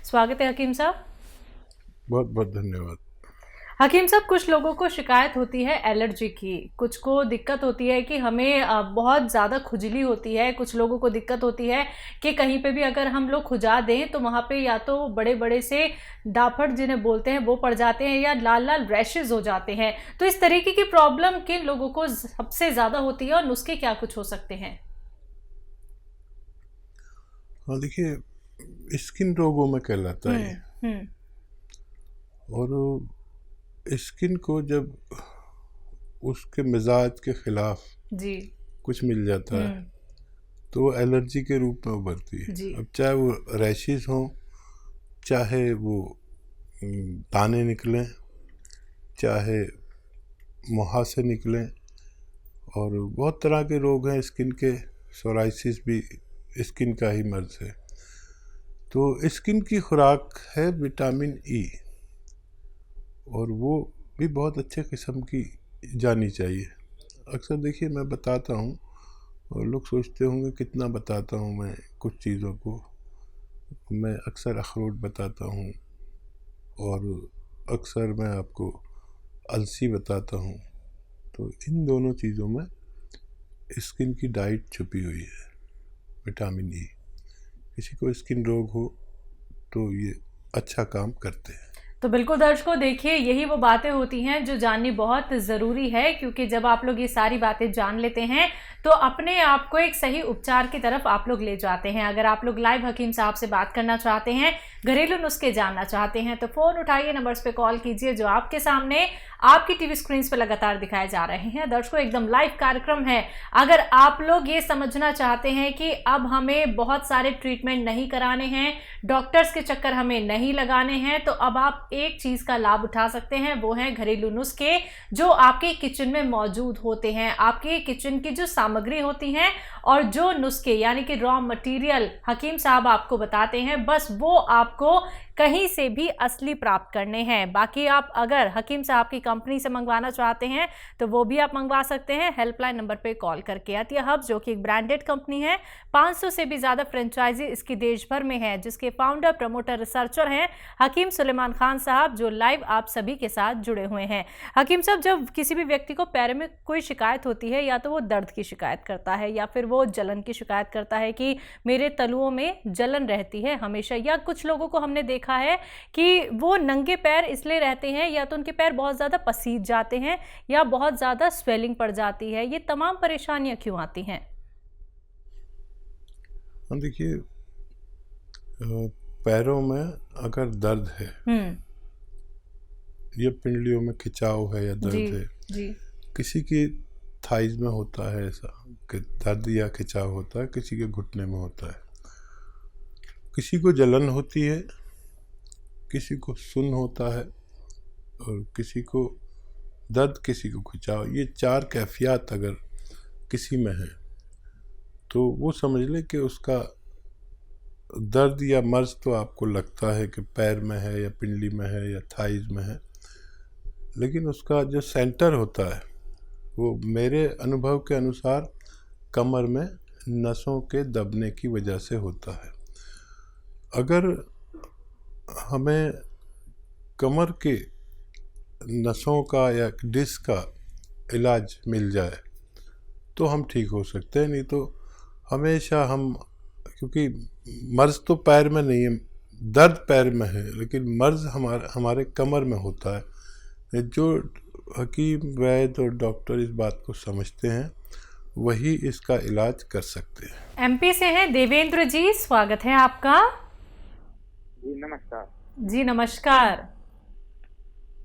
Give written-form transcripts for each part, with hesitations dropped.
स्वागत है हकीम साहब। बहुत बहुत धन्यवाद। हकीम साहब, कुछ लोगों को शिकायत होती है एलर्जी की, कुछ को दिक्कत होती है कि हमें बहुत ज़्यादा खुजली होती है, कुछ लोगों को दिक्कत होती है कि कहीं पे भी अगर हम लोग खुजा दें तो वहाँ पे या तो बड़े बड़े से डाफड़ जिन्हें बोलते हैं वो पड़ जाते हैं या लाल लाल रैशेज हो जाते हैं। तो इस तरीके की प्रॉब्लम किन लोगों को सबसे ज़्यादा होती है और नुस्खे क्या कुछ हो सकते हैं? हाँ, देखिए, स्किन रोगों में कहलाता है हम्म। और स्किन को जब उसके मिजाज के खिलाफ जी। कुछ मिल जाता है तो वो एलर्जी के रूप में उभरती है। जी। अब चाहे वो रैशेज हों, चाहे वो दाने निकलें, चाहे मुहासे निकलें, और बहुत तरह के रोग हैं स्किन के। सोराइसिस भी स्किन का ही मर्ज है। तो स्किन की खुराक है विटामिन ई, और वो भी बहुत अच्छे किस्म की जानी चाहिए। अक्सर देखिए मैं बताता हूँ और लोग सोचते होंगे कितना बताता हूँ मैं कुछ चीज़ों को। मैं अक्सर अखरोट बताता हूँ और अक्सर मैं आपको अलसी बताता हूँ। तो इन दोनों चीज़ों में स्किन की डाइट छुपी हुई है, विटामिन ई। किसी को स्किन रोग हो तो ये अच्छा काम करते हैं। तो बिल्कुल दर्शकों, देखिए यही वो बातें होती हैं जो जाननी बहुत ज़रूरी है, क्योंकि जब आप लोग ये सारी बातें जान लेते हैं तो अपने आप को एक सही उपचार की तरफ आप लोग ले जाते हैं। अगर आप लोग लाइव हकीम साहब से बात करना चाहते हैं, घरेलू नुस्खे जानना चाहते हैं, तो फ़ोन उठाइए, नंबर्स पे कॉल कीजिए जो आपके सामने आपकी टीवी स्क्रीन पे लगातार दिखाए जा रहे हैं। दर्शकों, एकदम लाइव कार्यक्रम है। अगर आप लोग ये समझना चाहते हैं कि अब हमें बहुत सारे ट्रीटमेंट नहीं कराने हैं, डॉक्टर्स के चक्कर हमें नहीं लगाने हैं, तो अब आप एक चीज का लाभ उठा सकते हैं, वो है घरेलू नुस्खे जो आपके किचन में मौजूद होते हैं। आपके किचन की जो सामग्री होती है और जो नुस्खे यानी कि रॉ मटेरियल हकीम साहब आपको बताते हैं, बस वो आपको कहीं से भी असली प्राप्त करने हैं। बाकी आप अगर हकीम साहब की कंपनी से मंगवाना चाहते हैं तो वो भी आप मंगवा सकते हैं हेल्पलाइन नंबर पे कॉल करके। अतिया हब जो कि एक ब्रांडेड कंपनी है, 500 से भी ज्यादा फ्रेंचाइजी इसकी देश भर में है, जिसके फाउंडर, प्रमोटर, रिसर्चर हैं हकीम सुलेमान खान साहब, जो लाइव आप सभी के साथ जुड़े हुए हैं। हकीम साहब, जब किसी भी व्यक्ति को पैर में कोई शिकायत होती है, या तो वो दर्द की शिकायत करता है या फिर वो जलन की शिकायत करता है कि मेरे तलुओं में जलन रहती है हमेशा, या कुछ लोगों को हमने देखा है कि वो नंगे पैर इसलिए रहते हैं या तो उनके पैर बहुत ज़्यादा पसीज जाते हैं या बहुत ज़्यादा स्वेलिंग पड़ जाती है, ये तमाम परेशानियां क्यों आती हैं? देखिए, पैरों में अगर दर्द है या पिंडलियों में खिंचाव है या दर्द है, जी। किसी की थाइज में होता है ऐसा कि दर्द या खिंचाव होता है, किसी के घुटने में होता है, किसी को जलन होती है, किसी को सुन्न होता है, और किसी को दर्द, किसी को खिंचाव। ये 4 कैफियत अगर किसी में है तो वो समझ ले कि उसका दर्द या मर्ज तो आपको लगता है कि पैर में है या पिंडली में है या थाइज में है, लेकिन उसका जो सेंटर होता है वो मेरे अनुभव के अनुसार कमर में नसों के दबने की वजह से होता है। अगर हमें कमर के नसों का या डिस्क का इलाज मिल जाए तो हम ठीक हो सकते हैं, नहीं तो हमेशा हम, क्योंकि मर्ज तो पैर में नहीं है, दर्द पैर में है, लेकिन मर्ज हमारे कमर में होता है। जो हकीम, वैद्य और डॉक्टर इस बात को समझते हैं वही इसका इलाज कर सकते हैं। एमपी से हैं देवेंद्र जी, स्वागत है आपका। जी नमस्कार। जी नमस्कार।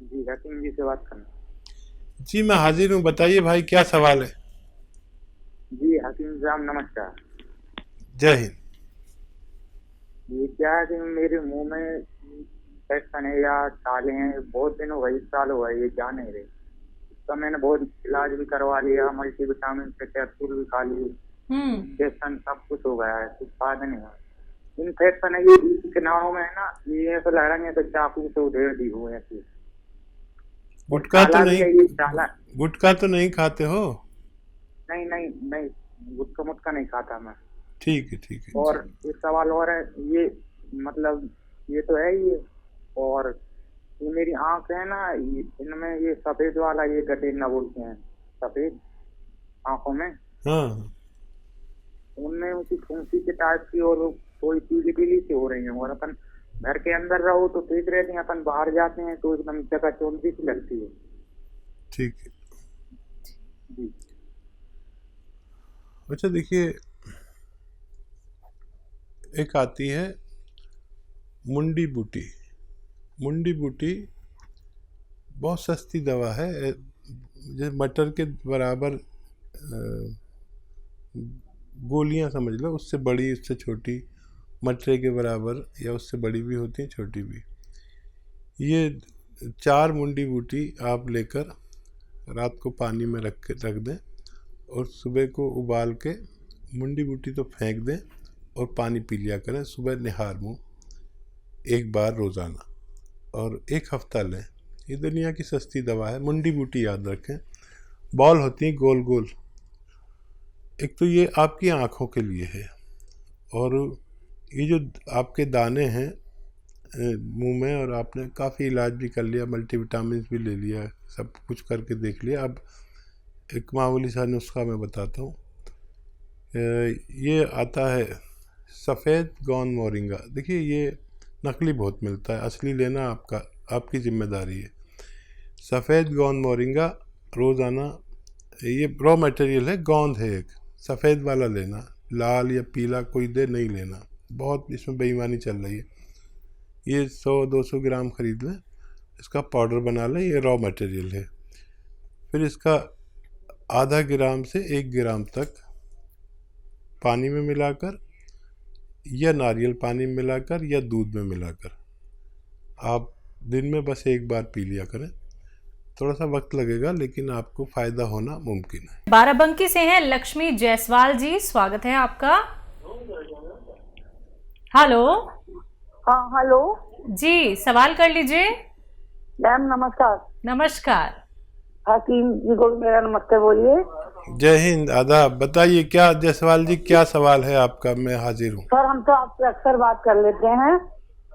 जी हकीम जी से बात करना। जी मैं हाजिर हूँ, बताइए भाई क्या सवाल है। जी हकीम साहब नमस्कार। जय हिंद। ये क्या है कि मेरे मुंह में इन्फेक्शन है या छाले हैं, बहुत दिन हो गए, 1 साल हो गए, ये जा नहीं रहे। तो मैंने बहुत इलाज भी करवा लिया, मल्टीविटामिन से कैप्सूल भी खा लिए, इंजेक्शन सब कुछ हो गया है, कुछ फायदा नहीं हुआ। इन्फेक्शन है ये किनारों में है ना, ये ऐसा लग रहा है तो चाकू से उधेड़ दी हुए ऐसी। गुटखा तो नहीं खाते हो? नहीं नहीं नहीं, गुटखा मुटका नहीं खाता मैं। ठीक है। और एक सवाल और है, ये मतलब ये तो है ही है। और ये मेरी आंख है ना, इनमें ये सफेद वाला ये गड्ढे न बोलते हैं, सफेद आंखों में, हाँ उनमें उनकी फुंसी के टाइप की और थोड़ी पीली पीली सी हो रही है। और अपन घर के अंदर रहो तो ठीक रहते हैं, अपन बाहर जाते हैं तो एकदम जगह चौंधी सी लगती है। ठीक है। जी। अच्छा देखिए, एक आती है मुंडी बूटी। मुंडी बूटी बहुत सस्ती दवा है, जैसे मटर के बराबर गोलियां समझ लो, उससे बड़ी उससे छोटी, मटरे के बराबर या उससे बड़ी भी होती हैं, छोटी भी। ये 4 मुंडी बूटी आप लेकर रात को पानी में रख दें और सुबह को उबाल के मुंडी बूटी तो फेंक दें और पानी पी लिया करें सुबह निहार मुँह 1 बार रोज़ाना, और 1 हफ्ता लें। ये दुनिया की सस्ती दवा है। मुंडी बूटी याद रखें, बॉल होती हैं गोल गोल। एक तो ये आपकी आँखों के लिए है, और ये जो आपके दाने हैं मुंह में, और आपने काफ़ी इलाज भी कर लिया, मल्टीविटामिन भी ले लिया, सब कुछ करके देख लिया, अब एक मामूली सा नुस्खा मैं बताता हूँ। ये आता है सफ़ेद गोंद मोरिंगा। देखिए ये नकली बहुत मिलता है, असली लेना आपकी जिम्मेदारी है। सफ़ेद गोंद मोरिंगा रोज़ाना, ये रॉ मटेरियल है, गोंद है एक, सफ़ेद वाला लेना, लाल या पीला कोई दे नहीं लेना, बहुत इसमें बेईमानी चल रही है। ये 100-200 ग्राम खरीद लें, इसका पाउडर बना लें, ये रॉ मटेरियल है। फिर इसका आधा ग्राम से 1 ग्राम तक पानी में मिलाकर या नारियल पानी में मिलाकर या दूध में मिलाकर आप दिन में बस 1 बार पी लिया करें। थोड़ा सा वक्त लगेगा लेकिन आपको फ़ायदा होना मुमकिन है। बाराबंकी से हैं लक्ष्मी जायसवाल जी, स्वागत है आपका। हेलो। हाँ हेलो जी, सवाल कर लीजिए। मैम नमस्कार। नमस्कार। हकीम जी को मेरा नमस्ते बोलिए। जय हिंद, आदाब। बताइए क्या जायसवाल जी, क्या सवाल है आपका? मैं हाजिर हूँ। सर हम तो आपसे अक्सर बात कर लेते हैं,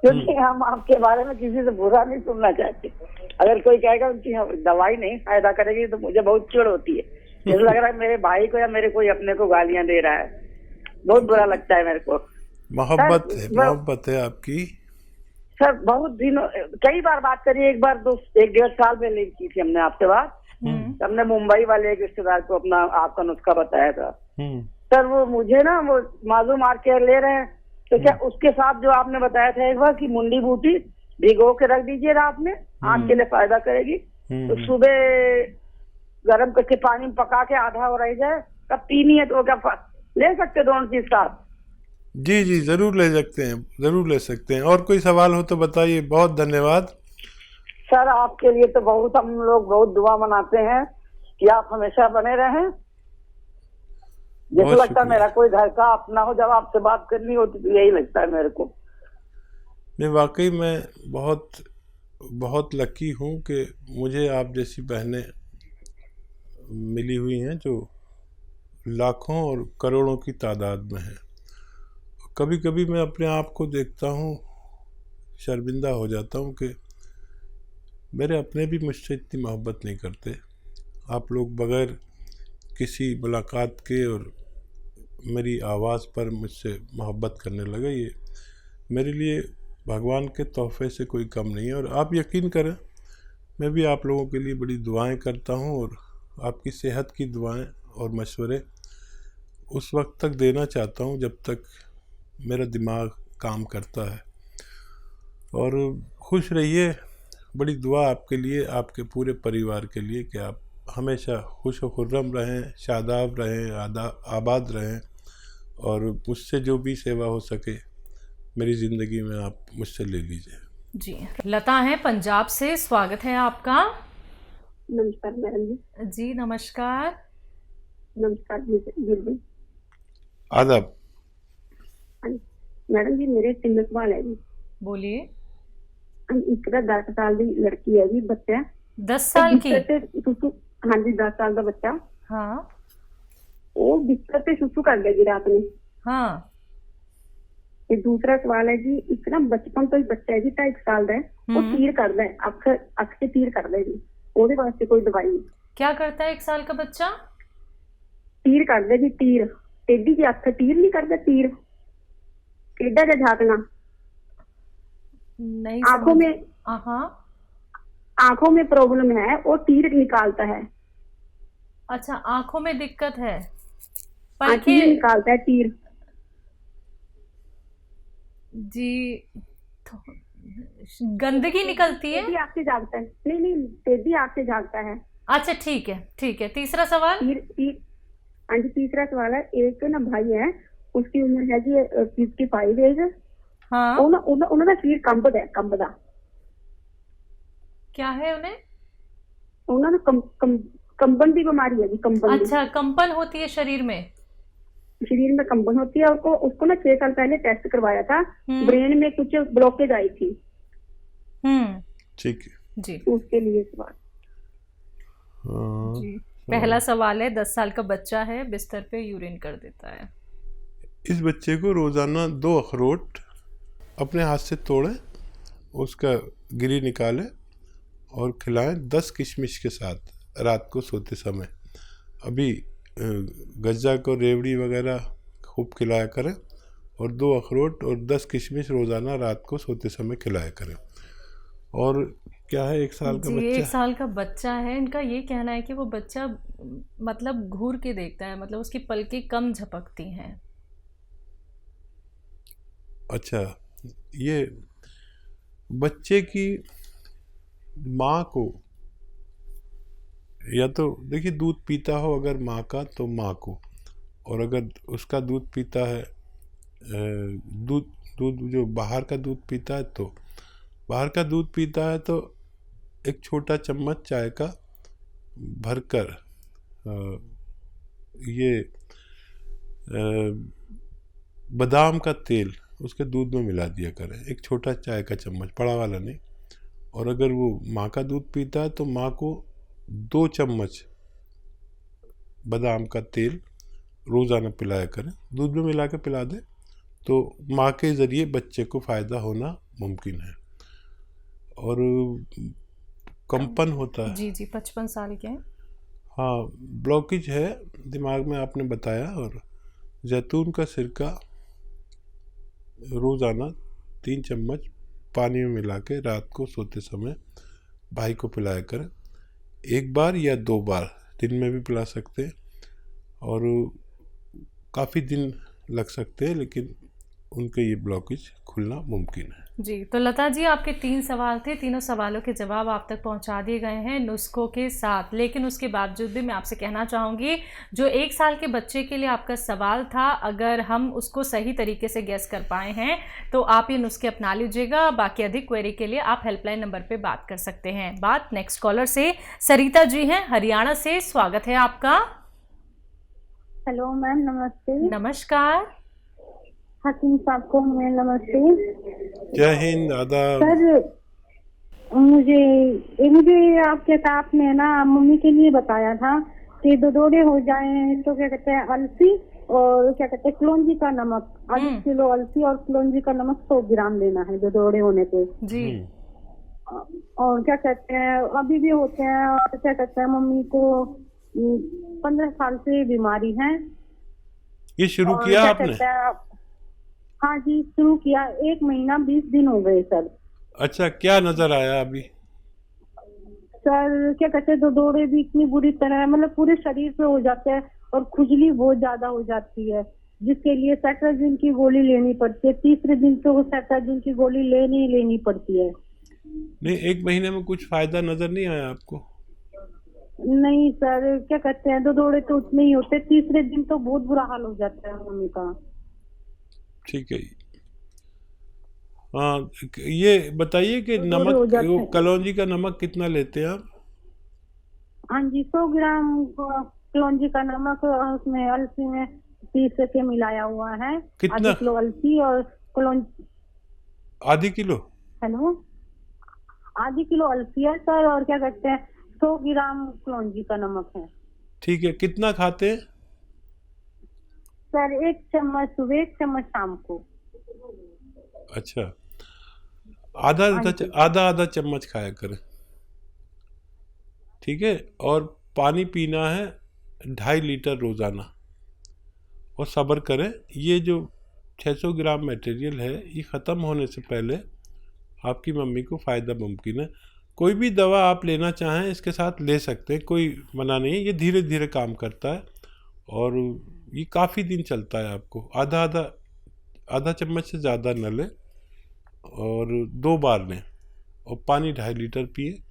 क्योंकि हम आपके बारे में किसी से बुरा नहीं सुनना चाहते। अगर कोई कहेगा उनकी दवाई नहीं फायदा करेगी तो मुझे बहुत चिढ़ होती है। जैसे लग रहा है मेरे भाई को या मेरे कोई अपने को गालियां दे रहा है, बहुत बुरा लगता है मेरे को। मोहब्बत है आपकी। सर बहुत दिनों, कई बार बात करी, एक बार 1-1.5 साल पहले की थी हमने आपसे बात। हमने मुंबई वाले एक रिश्तेदार को अपना आपका नुस्खा बताया था। सर वो मुझे ना वो मालूम आर केयर ले रहे हैं, तो क्या उसके साथ जो आपने बताया था एक बार कि मुंडी बूटी भिगो के रख दीजिए रात में, आँख के लिए फायदा करेगी, तो सुबह गर्म करके पानी में पका के आधा हो रह जाए, तब पीनी है, तो क्या ले सकते दोनों चीज साथ? जी जी जरूर ले सकते हैं, जरूर ले सकते हैं। और कोई सवाल हो तो बताइए। बहुत धन्यवाद सर, आपके लिए तो बहुत हम लोग बहुत दुआ मनाते हैं कि आप हमेशा बने रहें। जैसे लगता है मेरा कोई घर का अपना हो, जब आपसे बात करनी होती तो यही लगता है मेरे को। नहीं, वाकई मैं बहुत बहुत लकी हूँ कि मुझे आप जैसी बहनें मिली हुई हैं जो लाखों और करोड़ों की तादाद में हैं। कभी कभी मैं अपने आप को देखता हूँ, शर्मिंदा हो जाता हूँ कि मेरे अपने भी मुझसे इतनी मोहब्बत नहीं करते। आप लोग बग़ैर किसी मुलाकात के और मेरी आवाज़ पर मुझसे मोहब्बत करने लगे, ये मेरे लिए भगवान के तोहफे से कोई कम नहीं है। और आप यकीन करें, मैं भी आप लोगों के लिए बड़ी दुआएं करता हूं, और आपकी सेहत की दुआएं और मशवरे उस वक्त तक देना चाहता हूं जब तक मेरा दिमाग काम करता है। और खुश रहिए, बड़ी दुआ आपके लिए, आपके पूरे परिवार के लिए कि आप हमेशा खुश व खुर्रम रहें, शादाब रहें, आबाद रहें, और मुझसे जो भी सेवा हो सके मेरी ज़िंदगी में आप मुझसे ले लीजिए। जी, लता है पंजाब से, स्वागत है आपका। नमस्कार मैडम जी। जी नमस्कार। नमस्कार जी। आदाब। मैडम जी मेरे 3 सवाल है जी। बोलिए। एक 10 साल की लड़की है जी, बच्चा 10 साल की? हाँ जी 10 साल का बच्चा। हाँ। वो बिस्तर पे सुसु कर गया जी रात में। हाँ। ये दूसरा सवाल है जी, इतना बचपन तो ही बच्चा है जी 2.5 साल ਦਾ वो तीर करता है, अख से तीर करता है जी, ਉਹਦੇ ਵਾਸਤੇ कोई दवाई नहीं। क्या करता है 1 साल का बच्चा? तीर करता है जी, तीर टेढ़ी जी अख तीर नहीं करता, तीर टेढ़ा जा झाकना नहीं आंखों में, हाँ आंखों में प्रॉब्लम है, वो तीर निकालता है। अच्छा, आंखों में दिक्कत है, तीर निकालता है, तीर जी। तो गंदगी निकलती है, टेढ़ी आंख से झाकता है, नहीं टेढ़ी आंख से झाकता है। अच्छा ठीक है। तीसरा सवाल? तीर हाँ जी, तीसरा सवाल है, एक ना भाई है, उसकी उम्र है जी 55 एज। हाँ, उन्होंने शरीर कंबदा क्या है उन्हें? उन्होंने कंबन की बीमारी है जी, कंबन। अच्छा, कंपन होती है शरीर में? शरीर में कंबन होती है। उसको ना 6 साल पहले टेस्ट करवाया था, ब्रेन में कुछ ब्लॉकेज आई थी। ठीक है जी, उसके लिए सवाल। जी। पहला सवाल है, 10 साल का बच्चा है, बिस्तर पे यूरिन कर देता है। इस बच्चे को रोजाना 2 अखरोट अपने हाथ से तोड़ें, उसका गिरी निकालें और खिलाएं 10 किशमिश के साथ रात को सोते समय। अभी गज्जा को रेवड़ी वगैरह खूब खिलाया करें और 2 अखरोट और 10 किशमिश रोज़ाना रात को सोते समय खिलाया करें। और क्या है 1 साल का बच्चा? 1 साल का बच्चा है, इनका ये कहना है कि वो बच्चा मतलब घूर के देखता है, मतलब उसकी पलकें कम झपकती हैं। अच्छा, ये बच्चे की माँ को, या तो देखिए दूध पीता हो अगर माँ का तो माँ को, और अगर उसका दूध पीता है, दूध जो बाहर का दूध पीता है तो बाहर का दूध पीता है तो एक छोटा चम्मच चाय का भरकर ये बादाम का तेल उसके दूध में मिला दिया करें, एक छोटा चाय का चम्मच, बड़ा वाला नहीं। और अगर वो माँ का दूध पीता है तो माँ को 2 चम्मच बादाम का तेल रोज़ाना पिलाया करें, दूध में मिला के पिला दें तो माँ के ज़रिए बच्चे को फ़ायदा होना मुमकिन है। और कंपन होता है जी 55 साल के हैं। हाँ, ब्लॉकेज है दिमाग में आपने बताया। और जैतून का सिरका रोज़ाना 3 चम्मच पानी में मिला के रात को सोते समय भाई को पिलाया करें, 1 बार या 2 बार दिन में भी पिला सकते हैं। और काफ़ी दिन लग सकते हैं लेकिन उनके ये ब्लॉकेज खुलना मुमकिन है। जी, तो लता जी आपके 3 सवाल थे, तीनों सवालों के जवाब आप तक पहुंचा दिए गए हैं नुस्खों के साथ। लेकिन उसके बावजूद भी मैं आपसे कहना चाहूँगी, जो 1 साल के बच्चे के लिए आपका सवाल था, अगर हम उसको सही तरीके से गेस कर पाए हैं तो आप ये नुस्खे अपना लीजिएगा। बाकी अधिक क्वेरी के लिए आप हेल्पलाइन नंबर पर बात कर सकते हैं। बात नेक्स्ट कॉलर से सरिता जी हैं हरियाणा से, स्वागत है आपका। हेलो मैम, नमस्ते। नमस्कार। हकीम साहब को मैं नमस्ते। जय हिंद, आदाब। सर मुझे आपने ना मम्मी के लिए बताया था कि दौरे हो जाए तो क्या कहते हैं अलसी और क्या कहते हैं कलौंजी का नमक, 1 किलो अलसी और कलौंजी का नमक 100 ग्राम लेना है दौरे होने पे जी। और क्या कहते हैं अभी भी होते हैं, और क्या कहते हैं मम्मी को 15 साल से बीमारी है। ये शुरू किया आपने? हाँ जी, शुरू किया, 1 महीना 20 दिन हो गए सर। अच्छा, क्या नजर आया अभी? सर क्या कहते हैं दौरे भी इतनी बुरी तरह मतलब पूरे शरीर पे हो जाते हैं और खुजली बहुत ज्यादा हो जाती है, जिसके लिए सेट्राजिन की गोली लेनी पड़ती है। 3रे दिन तो सेट्राजिन की गोली लेनी पड़ती है। नहीं, 1 महीने में कुछ फायदा नजर नहीं आया आपको? नहीं सर, क्या कहते हैं दौरे तो उतने ही होते, 3रे दिन तो बहुत बुरा हाल हो जाता है मम्मी का। ठीक है। हाँ, ये बताइए कि नमक, वो कलौंजी का नमक कितना लेते हैं आप? हाँ जी, 100 ग्राम कलौंजी का नमक, उसमें अलसी में 30 के मिलाया हुआ है। कितना? 1/2 किलो अलसी और कलौंजी। 1/2 किलो? हेलो, 1/2 किलो अलसी है सर, और क्या कहते हैं 100 ग्राम कलौंजी का नमक है। ठीक है। कितना खाते हैं सर? 1 चम्मच सुबह, 1 चम्मच शाम को। अच्छा, आधा आधा चम्मच खाया करें, ठीक है। और पानी पीना है 2.5 लीटर रोज़ाना। और सब्र करें, ये जो 600 ग्राम मटेरियल है ये ख़त्म होने से पहले आपकी मम्मी को फ़ायदा मुमकिन है। कोई भी दवा आप लेना चाहें इसके साथ ले सकते हैं, कोई मना नहीं है। ये धीरे धीरे काम करता है और ये काफ़ी दिन चलता है। आपको आधा चम्मच से ज़्यादा न लें और 2 बार लें, और पानी 2.5 लीटर पिए।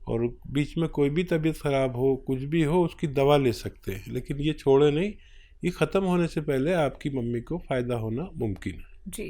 और बीच में कोई भी तबीयत ख़राब हो, कुछ भी हो, उसकी दवा ले सकते हैं, लेकिन ये छोड़े नहीं। ये ख़त्म होने से पहले आपकी मम्मी को फ़ायदा होना मुमकिन है। जी।